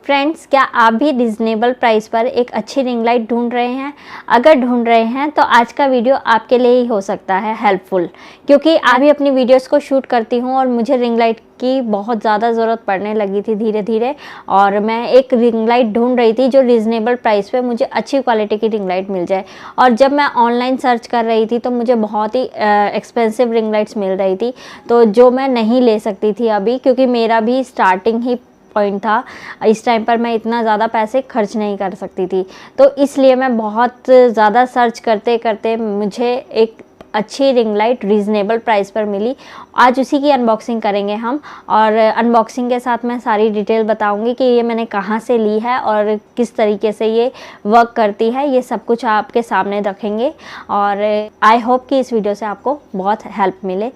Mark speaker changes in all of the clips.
Speaker 1: Friends, क्या आप भी रिजनेबल प्राइस पर एक अच्छी रिंग लाइट ढूंढ रहे हैं? अगर ढूंढ रहे हैं तो आज का वीडियो आपके लिए ही हो सकता है हेल्पफुल, क्योंकि आज भी अपनी वीडियोस को शूट करती हूं और मुझे रिंग लाइट की बहुत ज़्यादा ज़रूरत पड़ने लगी थी धीरे धीरे। और मैं एक रिंग लाइट ढूंढ रही थी जो रिजनेबल प्राइस पे मुझे अच्छी क्वालिटी की रिंग लाइट मिल जाए। और जब मैं ऑनलाइन सर्च कर रही थी तो मुझे बहुत ही एक्सपेंसिव रिंग लाइट्स मिल रही थी, तो जो मैं नहीं ले सकती थी अभी, क्योंकि मेरा भी स्टार्टिंग ही पॉइंट था। इस टाइम पर मैं इतना ज़्यादा पैसे खर्च नहीं कर सकती थी, तो इसलिए मैं बहुत ज़्यादा सर्च करते करते मुझे एक अच्छी रिंग लाइट रीज़नेबल प्राइस पर मिली। आज उसी की अनबॉक्सिंग करेंगे हम, और अनबॉक्सिंग के साथ मैं सारी डिटेल बताऊंगी कि ये मैंने कहाँ से ली है और किस तरीके से ये वर्क करती है। ये सब कुछ आपके सामने रखेंगे और आई होप कि इस वीडियो से आपको बहुत हेल्प मिले।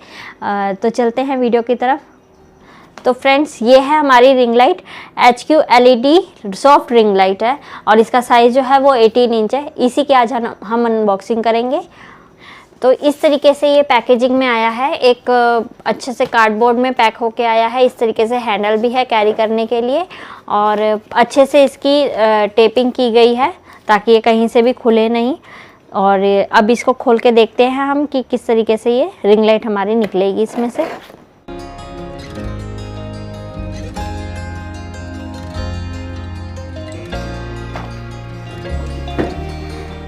Speaker 1: तो चलते हैं वीडियो की तरफ। तो फ्रेंड्स, ये है हमारी ring light. HQ LED soft ring light है और इसका साइज़ जो है वो 18 इंच है। इसी के आज हम अनबॉक्सिंग करेंगे। तो इस तरीके से ये पैकेजिंग में आया है, एक अच्छे से कार्डबोर्ड में पैक होके आया है। इस तरीके से हैंडल भी है कैरी करने के लिए, और अच्छे से इसकी टेपिंग की गई है ताकि ये कहीं से भी खुले नहीं। और अब इसको खोल के देखते हैं हम कि किस तरीके से ये रिंग लाइट हमारी निकलेगी इसमें से।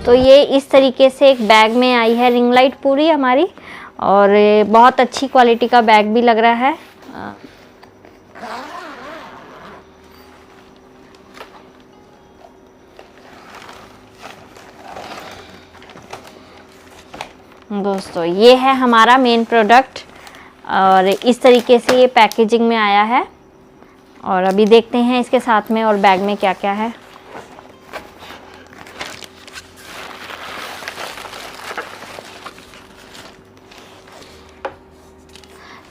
Speaker 1: तो ये इस तरीके से एक बैग में आई है रिंग लाइट पूरी हमारी, और बहुत अच्छी क्वालिटी का बैग भी लग रहा है। दोस्तों, ये है हमारा मेन प्रोडक्ट और इस तरीके से ये पैकेजिंग में आया है। और अभी देखते हैं इसके साथ में और बैग में क्या क्या है।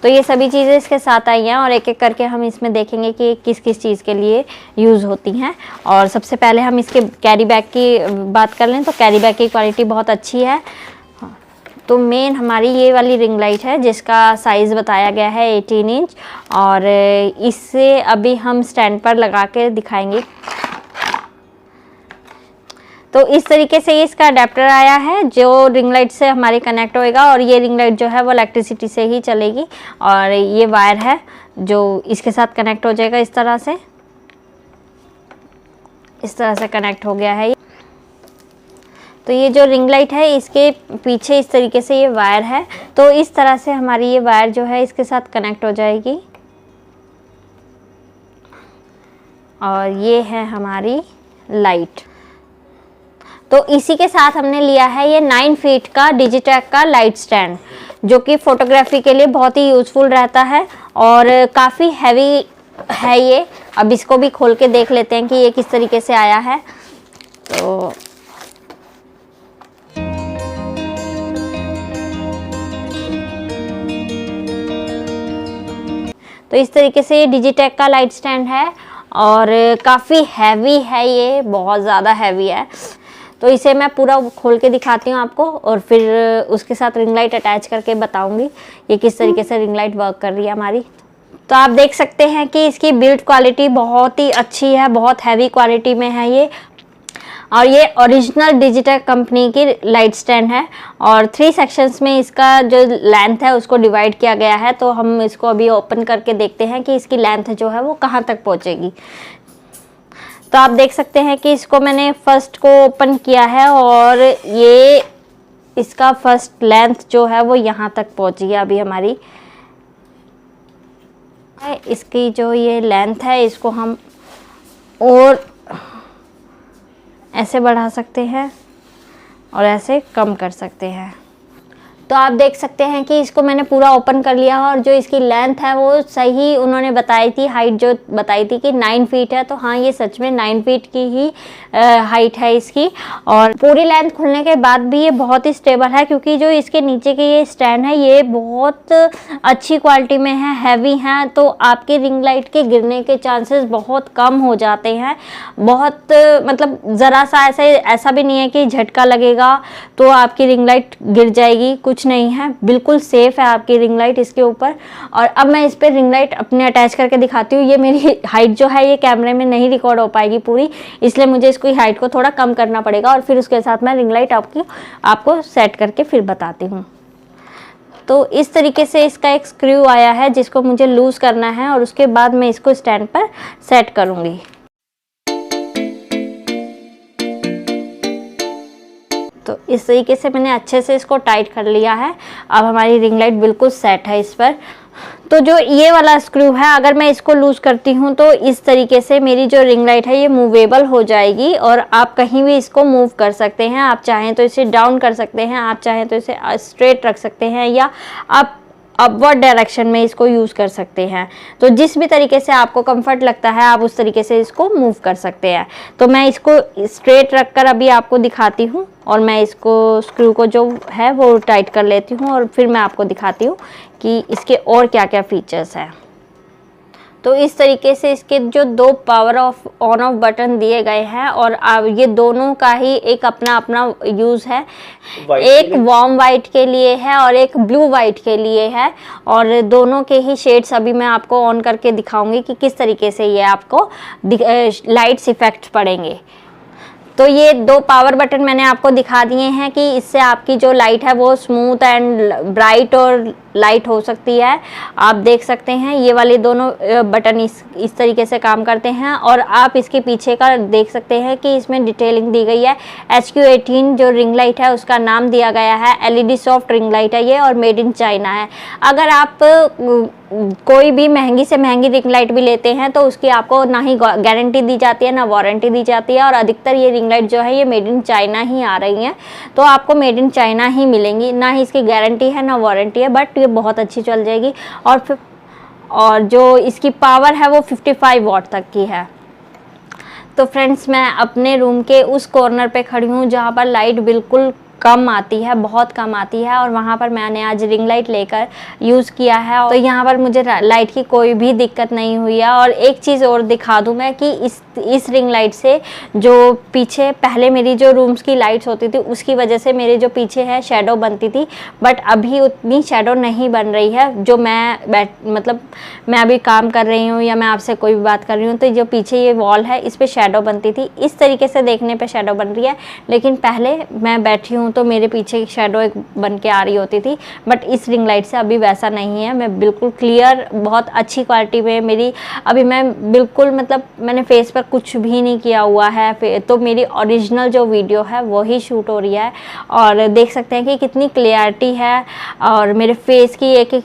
Speaker 1: तो ये सभी चीज़ें इसके साथ आई हैं और एक एक करके हम इसमें देखेंगे कि किस किस चीज़ के लिए यूज़ होती हैं। और सबसे पहले हम इसके कैरी बैग की बात कर लें तो कैरी बैग की क्वालिटी बहुत अच्छी है। तो मेन हमारी ये वाली रिंग लाइट है जिसका साइज़ बताया गया है 18 इंच, और इससे अभी हम स्टैंड पर लगा के दिखाएंगे। तो इस तरीके से ये इसका अडेप्टर आया है जो रिंग लाइट से हमारे कनेक्ट होएगा, और ये रिंग लाइट जो है वो इलेक्ट्रिसिटी से ही चलेगी। और ये वायर है जो इसके साथ कनेक्ट हो जाएगा। इस तरह से कनेक्ट हो गया है। तो ये जो रिंग लाइट है इसके पीछे इस तरीके से ये वायर है, तो इस तरह से हमारी ये वायर जो है इसके साथ कनेक्ट हो जाएगी। और ये है हमारी लाइट। तो इसी के साथ हमने लिया है ये 9 फीट का डिजिटेक का लाइट स्टैंड, जो कि फोटोग्राफी के लिए बहुत ही यूज़फुल रहता है और काफ़ी हैवी है ये। अब इसको भी खोल के देख लेते हैं कि ये किस तरीके से आया है। तो इस तरीके से ये डिजिटेक का लाइट स्टैंड है और काफ़ी हैवी है, ये बहुत ज़्यादा हैवी है। तो इसे मैं पूरा खोल के दिखाती हूँ आपको और फिर उसके साथ रिंग लाइट अटैच करके बताऊंगी ये किस तरीके से रिंग लाइट वर्क कर रही है हमारी। तो आप देख सकते हैं कि इसकी बिल्ड क्वालिटी बहुत ही अच्छी है, बहुत हैवी क्वालिटी में है ये। और ये ओरिजिनल डिजिटेक कंपनी की लाइट स्टैंड है और 3 सेक्शंस में इसका जो लेंथ है उसको डिवाइड किया गया है। तो हम इसको अभी ओपन करके देखते हैं कि इसकी लेंथ जो है वो कहाँ तक पहुँचेगी। तो आप देख सकते हैं कि इसको मैंने फर्स्ट को ओपन किया है और ये इसका फर्स्ट लेंथ जो है वो यहाँ तक पहुँची है अभी हमारी। इसकी जो ये लेंथ है इसको हम और ऐसे बढ़ा सकते हैं और ऐसे कम कर सकते हैं। तो आप देख सकते हैं कि इसको मैंने पूरा ओपन कर लिया और जो इसकी लेंथ है वो सही उन्होंने बताई थी, हाइट जो बताई थी कि 9 फीट है। तो हाँ, ये सच में 9 फीट की ही हाइट है इसकी। और पूरी लेंथ खुलने के बाद भी ये बहुत ही स्टेबल है, क्योंकि जो इसके नीचे के ये स्टैंड है ये बहुत अच्छी क्वालिटी में है, हैवी है। तो आपकी रिंग लाइट के गिरने के चांसेस बहुत कम हो जाते हैं। बहुत मतलब ज़रा सा ऐसा भी नहीं है कि झटका लगेगा तो आपकी रिंग लाइट गिर जाएगी, कुछ कुछ नहीं है, बिल्कुल सेफ है आपकी रिंग लाइट इसके ऊपर। और अब मैं इस पर रिंग लाइट अपने अटैच करके दिखाती हूँ। ये मेरी हाइट जो है ये कैमरे में नहीं रिकॉर्ड हो पाएगी पूरी, इसलिए मुझे इसकी हाइट को थोड़ा कम करना पड़ेगा और फिर उसके साथ मैं रिंग लाइट आपको सेट करके फिर बताती हूँ। तो इस तरीके से इसका एक स्क्रू आया है जिसको मुझे लूज करना है और उसके बाद मैं इसको स्टैंड पर सेट करूँगी। तो इस तरीके से मैंने अच्छे से इसको टाइट कर लिया है। अब हमारी रिंग लाइट बिल्कुल सेट है इस पर। तो जो ये वाला स्क्रू है, अगर मैं इसको लूज करती हूँ तो इस तरीके से मेरी जो रिंग लाइट है ये मूवेबल हो जाएगी और आप कहीं भी इसको मूव कर सकते हैं। आप चाहें तो इसे डाउन कर सकते हैं, आप चाहें तो इसे स्ट्रेट रख सकते हैं, या आप अपवर्ड डायरेक्शन में इसको यूज़ कर सकते हैं। तो जिस भी तरीके से आपको कंफर्ट लगता है आप उस तरीके से इसको मूव कर सकते हैं। तो मैं इसको स्ट्रेट रखकर अभी आपको दिखाती हूँ और मैं इसको स्क्रू को जो है वो टाइट कर लेती हूँ और फिर मैं आपको दिखाती हूँ कि इसके और क्या क्या फीचर्स हैं। तो इस तरीके से इसके जो दो power of on off button दिए गए हैं और ये दोनों का ही एक अपना अपना यूज़ है। एक वार्म वाइट के लिए है और एक ब्लू वाइट के लिए है, और दोनों के ही शेड्स अभी मैं आपको ऑन करके दिखाऊंगी कि किस तरीके से ये आपको लाइट्स इफेक्ट पड़ेंगे। तो ये दो पावर बटन मैंने आपको दिखा दिए हैं कि इससे आपकी जो लाइट है वो स्मूथ एंड ब्राइट और लाइट हो सकती है। आप देख सकते हैं ये वाले दोनों बटन इस तरीके से काम करते हैं। और आप इसके पीछे का देख सकते हैं कि इसमें डिटेलिंग दी गई है। HQ18 जो रिंग लाइट है उसका नाम दिया गया है। LED सॉफ्ट रिंग लाइट है ये और मेड इन चाइना है। अगर आप कोई भी महंगी से महंगी रिंग लाइट भी लेते हैं तो उसकी आपको ना ही गारंटी दी जाती है ना वारंटी दी जाती है, और अधिकतर ये रिंग लाइट जो है ये मेड इन चाइना ही आ रही हैं, तो आपको मेड इन चाइना ही मिलेंगी। ना ही इसकी गारंटी है ना वारंटी है, बट ये बहुत अच्छी चल जाएगी। और जो इसकी पावर है वो 55 वॉट तक की है। तो फ्रेंड्स, मैं अपने रूम के उस कॉर्नर पे खड़ी हूँ जहाँ पर लाइट बिल्कुल कम आती है, बहुत कम आती है, और वहाँ पर मैंने आज रिंग लाइट लेकर यूज़ किया है। तो यहाँ पर मुझे लाइट की कोई भी दिक्कत नहीं हुई है। और एक चीज़ और दिखा दूँ मैं कि इस रिंग लाइट से जो पीछे पहले मेरी जो रूम्स की लाइट्स होती थी उसकी वजह से मेरे जो पीछे है शेडो बनती थी, बट अभी उतनी शेडो नहीं बन रही है। जो मैं अभी काम कर रही हूँ या मैं आपसे कोई भी बात कर रही हूँ तो जो पीछे ये वॉल है इस पर शेडो बनती थी। इस तरीके से देखने पे शेडो बन रही है, लेकिन पहले मैं बैठी हूँ तो मेरे पीछे शेडो एक बन के आ रही होती थी, बट इस रिंग लाइट से अभी वैसा नहीं है। मैं बिल्कुल क्लियर, बहुत अच्छी क्वालिटी में मेरी अभी मैं बिल्कुल मैंने फेस पर कुछ भी नहीं किया हुआ है, तो मेरी ओरिजिनल जो वीडियो है वही शूट हो रही है। और देख सकते हैं कि कितनी क्लियरिटी है और मेरे फेस की एक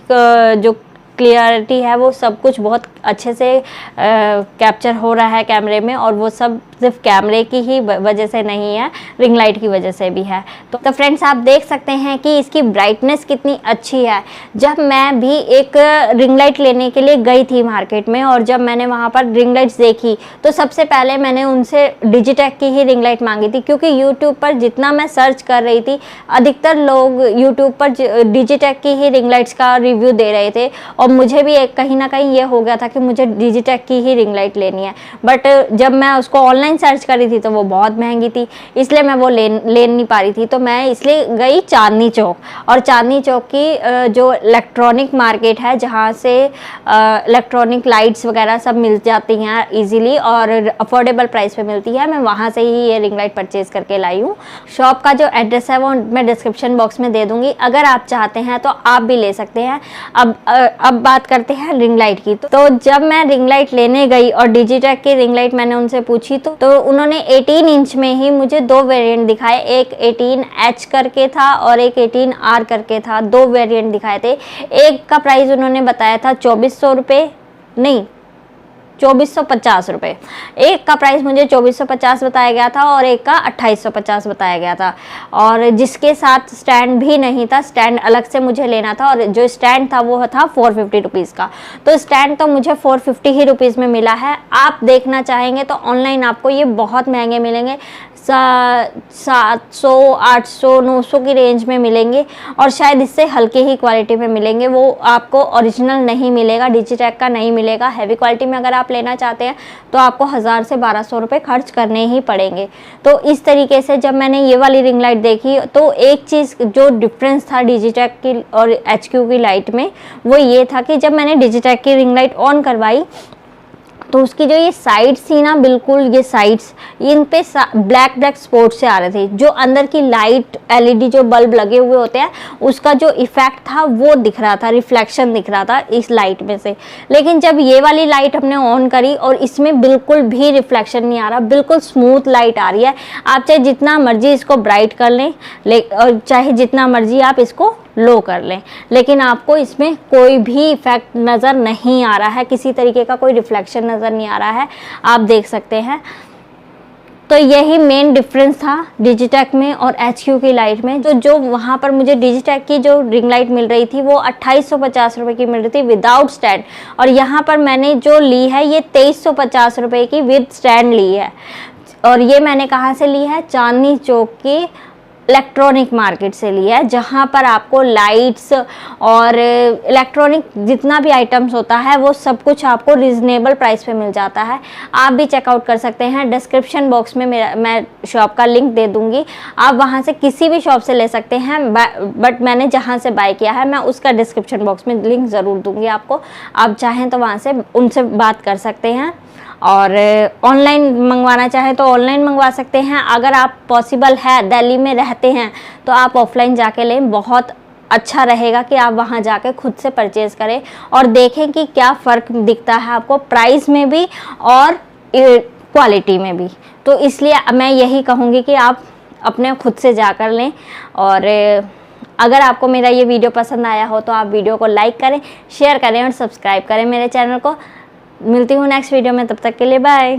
Speaker 1: जो क्लियरिटी है वो सब कुछ बहुत अच्छे से कैप्चर हो रहा है कैमरे में, और वो सब सिर्फ कैमरे की ही वजह से नहीं है, रिंग लाइट की वजह से भी है। तो फ्रेंड्स, आप देख सकते हैं कि इसकी ब्राइटनेस कितनी अच्छी है। जब मैं भी एक रिंग लाइट लेने के लिए गई थी मार्केट में, और जब मैंने वहाँ पर रिंग लाइट्स देखी तो सबसे पहले मैंने उनसे डिजिटेक की ही रिंग लाइट मांगी थी, क्योंकि यूट्यूब पर जितना मैं सर्च कर रही थी अधिकतर लोग यूट्यूब पर डिजिटेक की ही रिंग लाइट्स का रिव्यू दे रहे थे, और मुझे भी एक कहीं ना कहीं ये हो गया था कि मुझे डिजिटेक की ही रिंग लाइट लेनी है। बट जब मैं उसको ऑनलाइन सर्च करी थी तो वो बहुत महंगी थी, इसलिए मैं वो ले नहीं पा रही थी। तो मैं इसलिए गई चांदनी चौक, और चांदनी चौक की जो इलेक्ट्रॉनिक मार्केट है जहाँ से इलेक्ट्रॉनिक लाइट्स वगैरह सब मिल जाती हैं इजीली और अफोर्डेबल प्राइस पे मिलती है, मैं वहाँ से ही ये रिंग लाइट परचेज करके लाई हूँ। शॉप का जो एड्रेस है वो मैं डिस्क्रिप्शन बॉक्स में दे दूँगी, अगर आप चाहते हैं तो आप भी ले सकते हैं। अब बात करते हैं रिंग लाइट की। तो जब मैं रिंग लाइट लेने गई और डिजिटेक की रिंग लाइट मैंने उनसे पूछी तो उन्होंने 18 इंच में ही मुझे दो वेरिएंट दिखाए, एक 18H करके था और एक 18R करके था, दो वेरिएंट दिखाए थे। एक का प्राइस उन्होंने बताया था 2400 रुपये, नहीं 2450 रुपये। एक का प्राइस मुझे 2450 बताया गया था और एक का 2850 बताया गया था, और जिसके साथ स्टैंड भी नहीं था, स्टैंड अलग से मुझे लेना था, और जो स्टैंड था वो था 450 रुपीज़ का। तो स्टैंड तो मुझे 450 ही रुपीज़ में मिला है। आप देखना चाहेंगे तो ऑनलाइन आपको ये बहुत महंगे मिलेंगे, 700, 800, 900 की रेंज में मिलेंगे, और शायद इससे हल्की ही क्वालिटी में मिलेंगे। वो आपको ओरिजिनल नहीं मिलेगा, डिजिटेक का नहीं मिलेगा। हैवी क्वालिटी में अगर आप आप लेना चाहते हैं तो आपको 1000 से 1200 रुपये खर्च करने ही पड़ेंगे। तो इस तरीके से जब मैंने ये वाली रिंग लाइट देखी तो एक चीज़ जो डिफरेंस था डिजिटेक की और HQ की लाइट में, वो ये था कि जब मैंने डिजिटेक की रिंग लाइट ऑन करवाई तो उसकी जो ये साइड्स थी ना, बिल्कुल ये साइड्स इन पे ब्लैक ब्लैक स्पॉट से आ रहे थे। जो अंदर की लाइट LED जो बल्ब लगे हुए होते हैं उसका जो इफेक्ट था वो दिख रहा था, रिफ्लेक्शन दिख रहा था इस लाइट में से। लेकिन जब ये वाली लाइट हमने ऑन करी और इसमें बिल्कुल भी रिफ्लेक्शन नहीं आ रहा, बिल्कुल स्मूथ लाइट आ रही है। आप चाहे जितना मर्जी इसको ब्राइट कर लें और चाहे जितना मर्जी आप इसको लो कर लें, लेकिन आपको इसमें कोई भी इफेक्ट नज़र नहीं आ रहा है, किसी तरीके का कोई रिफ्लेक्शन नज़र नहीं आ रहा है, आप देख सकते हैं। तो यही मेन डिफरेंस था डिजिटेक में और HQ की लाइट में। जो वहाँ पर मुझे डिजिटेक की जो रिंग लाइट मिल रही थी वो 2850 रुपये की मिल रही थी विदाउट स्टैंड, और यहाँ पर मैंने जो ली है ये 2350 रुपये की विद स्टैंड ली है। और ये मैंने कहाँ से ली है? चांदनी चौक की इलेक्ट्रॉनिक मार्केट से लिया है, जहाँ पर आपको लाइट्स और इलेक्ट्रॉनिक जितना भी आइटम्स होता है वो सब कुछ आपको रिजनेबल प्राइस पे मिल जाता है। आप भी चेकआउट कर सकते हैं, डिस्क्रिप्शन बॉक्स में मैं शॉप का लिंक दे दूँगी, आप वहाँ से किसी भी शॉप से ले सकते हैं। बट मैंने जहाँ से बाय किया है मैं उसका डिस्क्रिप्शन बॉक्स में लिंक ज़रूर दूँगी आपको, आप चाहें तो वहाँ से उनसे बात कर सकते हैं। और ऑनलाइन मंगवाना चाहे तो ऑनलाइन मंगवा सकते हैं। अगर आप पॉसिबल है दिल्ली में रहते हैं तो आप ऑफलाइन जाके लें, बहुत अच्छा रहेगा कि आप वहां जाके खुद से परचेज़ करें और देखें कि क्या फ़र्क दिखता है आपको प्राइस में भी और क्वालिटी में भी। तो इसलिए मैं यही कहूँगी कि आप अपने खुद से जाकर लें। और अगर आपको मेरा ये वीडियो पसंद आया हो तो आप वीडियो को लाइक करें, शेयर करें और सब्सक्राइब करें मेरे चैनल को। मिलती हूँ नेक्स्ट वीडियो में, तब तक के लिए बाय।